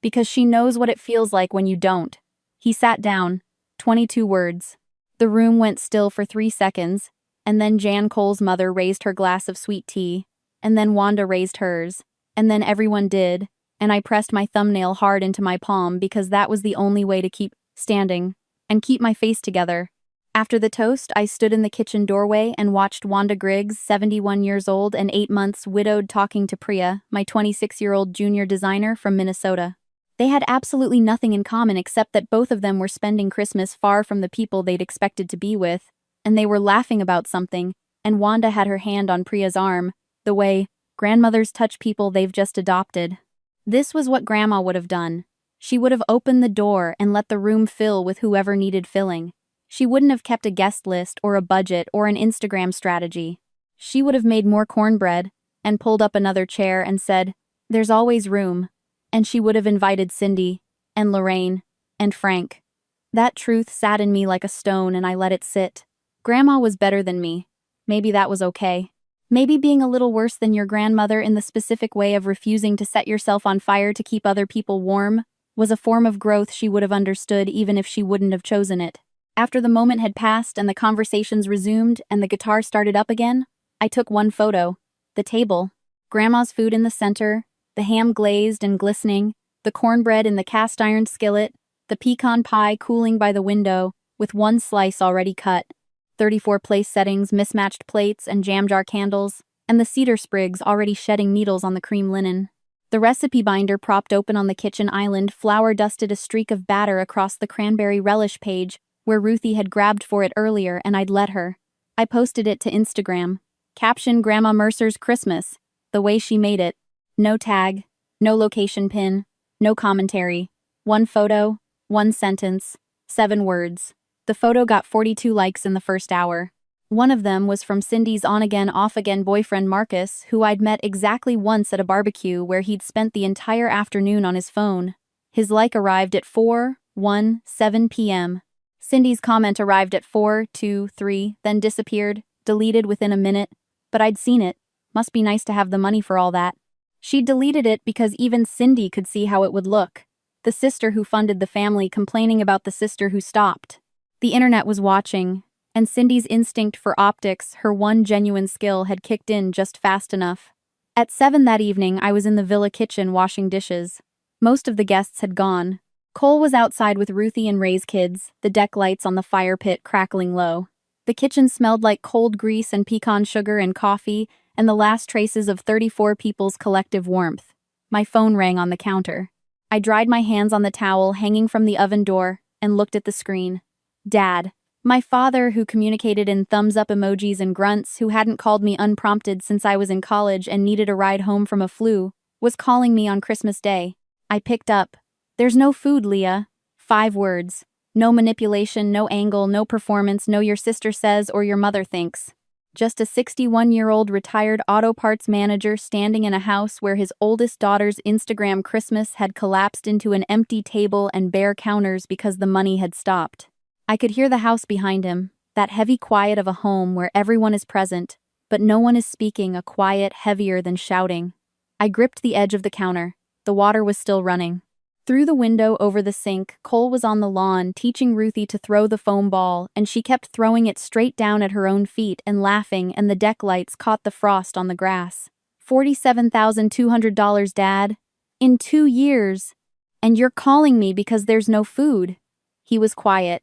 "Because she knows what it feels like when you don't." He sat down. 22 words. The room went still for 3 seconds, and then Jan Cole's mother raised her glass of sweet tea, and then Wanda raised hers, and then everyone did, and I pressed my thumbnail hard into my palm because that was the only way to keep standing and keep my face together. After the toast, I stood in the kitchen doorway and watched Wanda Griggs, 71 years old and 8 months widowed, talking to Priya, my 26-year-old junior designer from Minnesota. They had absolutely nothing in common except that both of them were spending Christmas far from the people they'd expected to be with, and they were laughing about something, and Wanda had her hand on Priya's arm, the way grandmothers touch people they've just adopted. This was what Grandma would have done. She would have opened the door and let the room fill with whoever needed filling. She wouldn't have kept a guest list or a budget or an Instagram strategy. She would have made more cornbread and pulled up another chair and said, "There's always room." And she would have invited Cindy and Lorraine and Frank. That truth sat in me like a stone, and I let it sit. Grandma was better than me. Maybe that was okay. Maybe being a little worse than your grandmother in the specific way of refusing to set yourself on fire to keep other people warm was a form of growth she would have understood even if she wouldn't have chosen it. After the moment had passed and the conversations resumed and the guitar started up again, I took one photo. The table. Grandma's food in the center, The ham glazed and glistening, the cornbread in the cast-iron skillet, the pecan pie cooling by the window, with one slice already cut. 34 place settings, mismatched plates, and jam jar candles, and the cedar sprigs already shedding needles on the cream linen. The recipe binder propped open on the kitchen island flour-dusted a streak of batter across the cranberry relish page, where Ruthie had grabbed for it earlier and I'd let her. I posted it to Instagram. Caption: Grandma Mercer's Christmas. The way she made it. No tag, no location pin, no commentary. One photo, one sentence, 7 words. The photo got 42 likes in the first hour. One of them was from Cindy's on-again, off-again boyfriend Marcus, who I'd met exactly once at a barbecue where he'd spent the entire afternoon on his phone. His like arrived at 4:17 p.m. Cindy's comment arrived at 4:23, then disappeared, deleted within a minute. But I'd seen it. Must be nice to have the money for all that. She'd deleted it because even Cindy could see how it would look. The sister who funded the family complaining about the sister who stopped. The internet was watching, and Cindy's instinct for optics, her one genuine skill, had kicked in just fast enough. At 7 that evening, I was in the villa kitchen washing dishes. Most of the guests had gone. Cole was outside with Ruthie and Ray's kids, the deck lights on the fire pit crackling low. The kitchen smelled like cold grease and pecan sugar and coffee, and the last traces of 34 people's collective warmth. My phone rang on the counter. I dried my hands on the towel hanging from the oven door and looked at the screen. Dad, my father, who communicated in thumbs-up emojis and grunts, who hadn't called me unprompted since I was in college and needed a ride home from a flu, was calling me on Christmas Day. I picked up. There's no food, Leah. 5 words. No manipulation, no angle, no performance, no your sister says or your mother thinks. Just a 61-year-old retired auto parts manager standing in a house where his oldest daughter's Instagram Christmas had collapsed into an empty table and bare counters because the money had stopped. I could hear the house behind him, that heavy quiet of a home where everyone is present, but no one is speaking, a quiet heavier than shouting. I gripped the edge of the counter. The water was still running. Through the window over the sink, Cole was on the lawn, teaching Ruthie to throw the foam ball, and she kept throwing it straight down at her own feet and laughing, and the deck lights caught the frost on the grass. $47,200, Dad. In 2 years. And you're calling me because there's no food. He was quiet.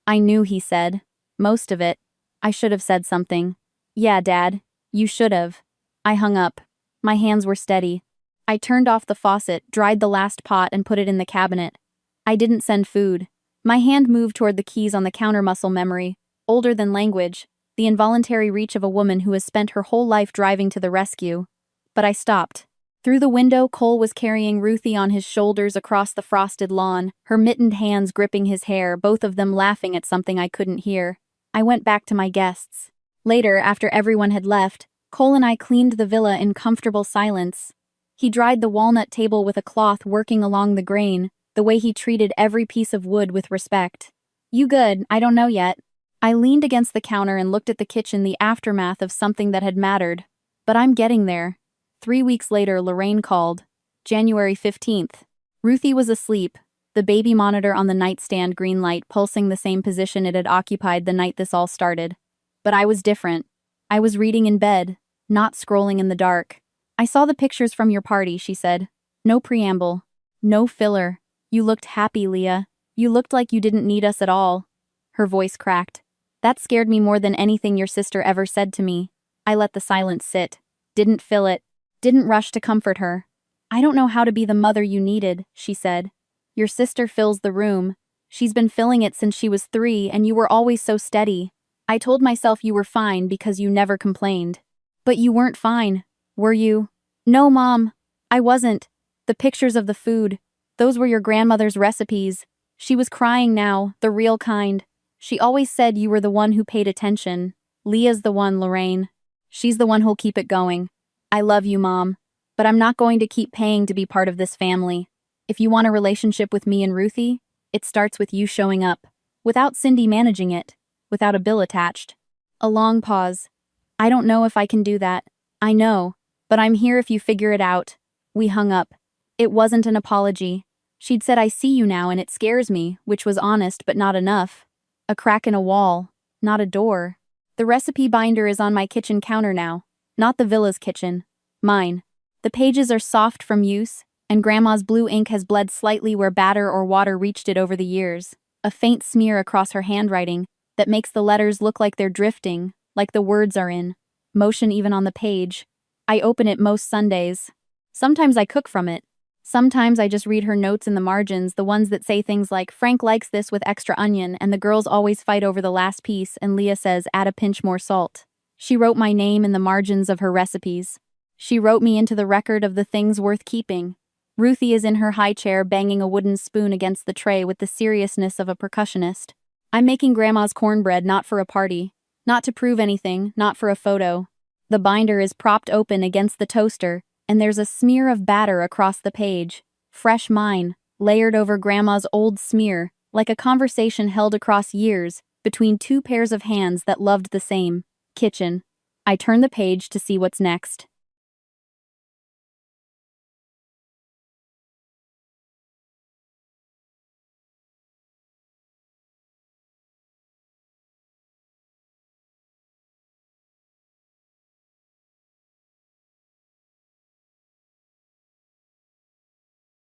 I knew, he said. Most of it. I should have said something. Yeah, Dad. You should have. I hung up. My hands were steady. I turned off the faucet, dried the last pot, and put it in the cabinet. I didn't send food. My hand moved toward the keys on the counter, muscle memory, older than language, the involuntary reach of a woman who has spent her whole life driving to the rescue. But I stopped. Through the window, Cole was carrying Ruthie on his shoulders across the frosted lawn, her mittened hands gripping his hair, both of them laughing at something I couldn't hear. I went back to my guests. Later, after everyone had left, Cole and I cleaned the villa in comfortable silence. He dried the walnut table with a cloth, working along the grain, the way he treated every piece of wood with respect. You good? I don't know yet. I leaned against the counter and looked at the kitchen, the aftermath of something that had mattered. But I'm getting there. 3 weeks later, Lorraine called. January 15th. Ruthie was asleep, the baby monitor on the nightstand green light pulsing the same position it had occupied the night this all started. But I was different. I was reading in bed, not scrolling in the dark. I saw the pictures from your party, she said. No preamble. No filler. You looked happy, Leah. You looked like you didn't need us at all. Her voice cracked. That scared me more than anything your sister ever said to me. I let the silence sit. Didn't fill it. Didn't rush to comfort her. I don't know how to be the mother you needed, she said. Your sister fills the room. She's been filling it since she was 3, and you were always so steady. I told myself you were fine because you never complained. But you weren't fine, were you? No, Mom. I wasn't. The pictures of the food. Those were your grandmother's recipes. She was crying now, the real kind. She always said you were the one who paid attention. Leah's the one, Lorraine. She's the one who'll keep it going. I love you, Mom, but I'm not going to keep paying to be part of this family. If you want a relationship with me and Ruthie, it starts with you showing up, without Cindy managing it, without a bill attached. A long pause. I don't know if I can do that. I know, but I'm here if you figure it out. We hung up. It wasn't an apology. She'd said I see you now and it scares me, which was honest but not enough. A crack in a wall, not a door. The recipe binder is on my kitchen counter now. Not the villa's kitchen. Mine. The pages are soft from use, and Grandma's blue ink has bled slightly where batter or water reached it over the years. A faint smear across her handwriting that makes the letters look like they're drifting, like the words are in motion even on the page. I open it most Sundays. Sometimes I cook from it. Sometimes I just read her notes in the margins, the ones that say things like, Frank likes this with extra onion, and the girls always fight over the last piece, and Leah says, add a pinch more salt. She wrote my name in the margins of her recipes. She wrote me into the record of the things worth keeping. Ruthie is in her high chair banging a wooden spoon against the tray with the seriousness of a percussionist. I'm making Grandma's cornbread not for a party, not to prove anything, not for a photo. The binder is propped open against the toaster, and there's a smear of batter across the page. Fresh mine, layered over Grandma's old smear, like a conversation held across years between two pairs of hands that loved the same. Kitchen. I turn the page to see what's next.